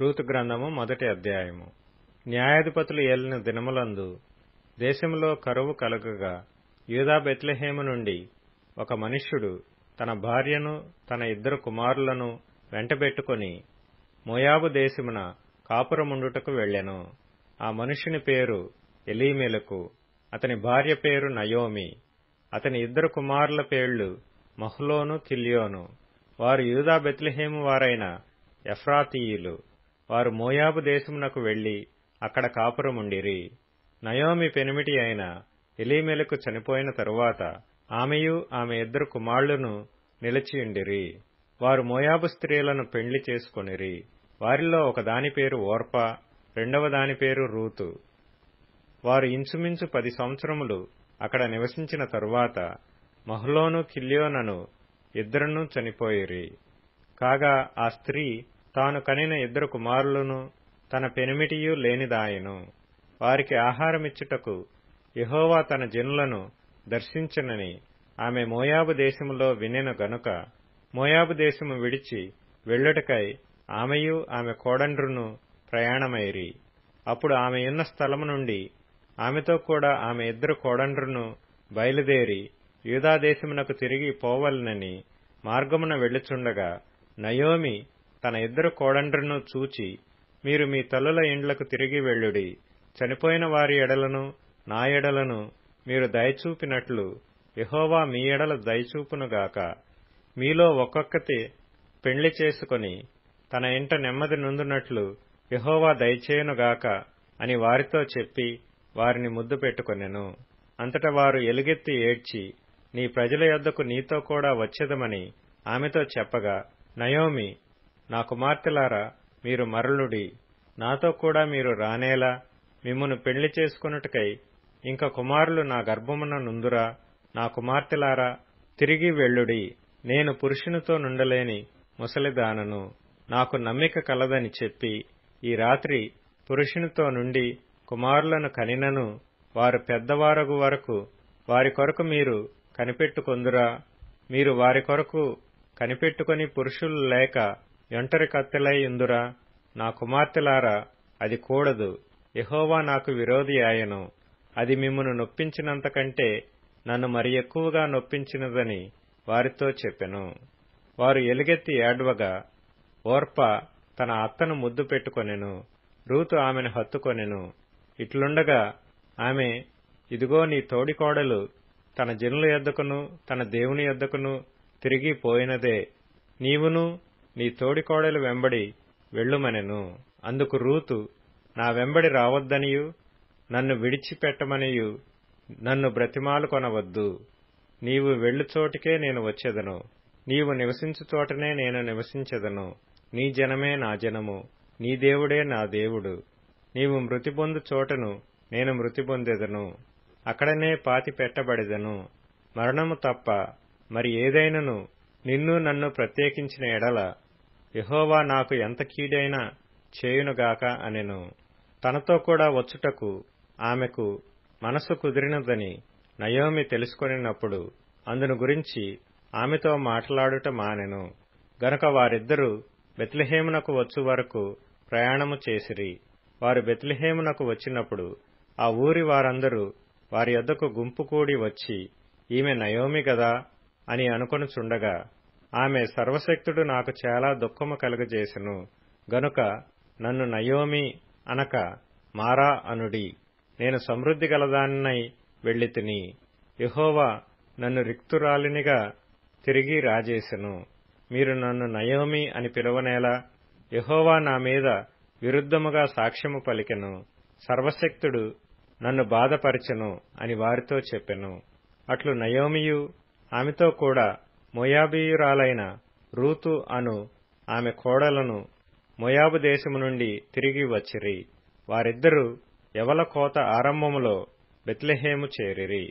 Ruth గ్రంథము మొదటి అధ్యాయము. న్యాయాధిపతులు ఏలిన దినములందు దేశములో కరువు కలుగగా యూదా బెత్లెహేము నుండి ఒక మనుష్యుడు తన భార్యను తన 2 కుమారులను వెంటబెట్టుకుని మోయాబు దేశమున కాపురముండుటకు వెళ్ళెను. ఆ మనుష్యుని పేరు ఎలీమెలకు, అతని భార్య పేరు నయోమి. అతని 2 కుమారుల పేర్లు మహ్లోను, కిల్యోను. వారు యూదా బెత్లెహేము వారైన ఎఫ్రాతీయులు. వారు మోయాబు దేశమునకు వెళ్లి అక్కడ కాపురముండిరి. నయోమి పెనిమిటి అయిన ఎలీమెలకు చనిపోయిన తరువాత ఆమెయు ఆమె 2 కుమారులను నిలిచియుండిరి. వారు మోయాబు స్త్రీలను పెండ్లి చేసుకొనిరి. వారిలో ఒక దాని పేరు ఓర్పా, రెండవ దాని పేరు రూతు. వారు ఇంచుమించు 10 సంవత్సరములు అక్కడ నివసించిన తరువాత మహ్లోను, కిల్యోనను 2 చనిపోయిరి. కాగా ఆ స్త్రీ తాను కనిన 2 కుమారులను తన పెనిమిటియు లేనిదాయెను. వారికి ఆహారమిచ్చుటకు యెహోవా తన జనులను దర్శించునని ఆమె మోయాబు దేశములో వినెను గనుక మోయాబు దేశము విడిచి వెళ్ళుటకై ఆమెయు ఆమె కోడండ్రును ప్రయాణమైరి. అప్పుడు ఆమె ఉన్న స్థలము నుండి ఆమెతో కూడా ఆమె 2 కోడండ్రును బయలుదేరి యూదా దేశమునకు తిరిగి పోవలెనని మార్గమున వెళ్ళుచుండగా నయోమి తన 2 కోడండ్రును చూచి, మీరు మీ తల్లుల ఇండ్లకు తిరిగి వెళ్ళుడి. చనిపోయిన వారి ఎడలను నా ఎడలను మీరు దయచూపినట్లు యెహోవా మీ ఎడల దయచూపునుగాక. మీలో ఒక్కొక్కతి పెండ్లి చేసుకొని తన ఇంట నెమ్మది నొందునట్లు యెహోవా దయచేయునుగాక అని వారితో చెప్పి వారిని ముద్దు పెట్టుకొనెను. అంతటా వారు ఎలుగెత్తి ఏడ్చి, నీ ప్రజల యొద్దకు నీతో కూడా వచ్చెదమని ఆమెతో చెప్పగా నయోమి, నా కుమార్తెలారా, మీరు మరలుడి. నాతో కూడా మీరు రానేలా మిమ్మును పెళ్లి చేసుకొనుటకై ఇంక కుమారులు నా గర్భమున నుందురా. నా కుమార్తెలారా, తిరిగి వెళ్ళుడి. నేను పురుషునితో నుండలేని ముసలిదానను. నాకు నమ్మిక కలదని చెప్పి ఈ రాత్రి పురుషునితో నుండి కుమారులను కనినను వారు పెద్దవారగు వరకు వారి కొరకు మీరు కనిపెట్టుకొందురా. మీరు వారి కొరకు కనిపెట్టుకొని పురుషులు లేక ఒంటరి కత్తెలై ఉందురా. నా కుమార్తెలారా, అది కూడదు. యెహోవా నాకు విరోధి ఆయను. అది మిమ్మును నొప్పించినంతకంటే నన్ను మరి ఎక్కువగా నొప్పించినదని వారితో చెప్పెను. వారు ఎలుగెత్తి ఏడ్వగా ఓర్పా తన అత్తను ముద్దు పెట్టుకొనెను. రూతు ఆమెను హత్తుకొనెను. ఇట్లుండగా ఆమె, ఇదిగో నీ తోడికోడలు తన జనుల యొద్దకును తన దేవుని యొద్దకును తిరిగి పోయినదే. నీవును నీ తోడికోడలు వెంబడి వెళ్ళుమనెను. అందుకు రూతు, నా వెంబడి రావద్దనియు నన్ను విడిచిపెట్టమనియు నన్ను బ్రతిమాలు కొనవద్దు. నీవు వెళ్ళు చోటికే నేను వచ్చెదను. నీవు నివసించు చోటనే నేను నివసించెదను. నీ జనమే నా జనము, నీ దేవుడే నా దేవుడు. నీవు మృతి పొందు చోటను నేను మృతి పొందెదను. అక్కడనే పాతి పెట్టబడెదను. మరణము తప్ప మరి ఏదైనను నిన్ను నన్ను ప్రత్యేకించిన ఎడల యెహోవా నాకు ఎంత కీడైనా చేయునుగాక అనెను. తనతో కూడా వచ్చుటకు ఆమెకు మనసు కుదిరినదని నయోమి తెలుసుకొనినప్పుడు అందును గురించి ఆమెతో మాట్లాడుట మానెను. గనుక వారిద్దరూ బెత్లెహేమునకు వచ్చు వరకు ప్రయాణము చేసిరి. వారు బెత్లెహేమునకు వచ్చినప్పుడు ఆ ఊరి వారందరూ వారి యొద్దకు గుంపు కూడి వచ్చి, ఈమె నయోమి గదా అని అనుకొనుచుండగా ఆమె, సర్వశక్తుడు నాకు చాలా దుఃఖము కలుగజేసెను గనుక నన్ను నయోమి అనక మారా అనుడి. నేను సమృద్ధి గలదాన్నై వెళ్ళితిని. యెహోవా నన్ను రిక్తురాలినిగా తిరిగి రాజేసెను. మీరు నన్ను నయోమి అని పిలువనేలా? యెహోవా నా మీద విరుద్ధముగా సాక్ష్యము పలికెను. సర్వశక్తుడు నన్ను బాధపరచెను అని వారితో చెప్పెను. అట్లు నయోమియు ఆమెతో కూడా మోయాబీయురాలైన రూతు అను ఆమె కోడలను మోయాబు దేశము నుండి తిరిగి వచ్చిరి. వారిద్దరూ యవల కోత ఆరంభములో బెత్లెహేము చేరిరి.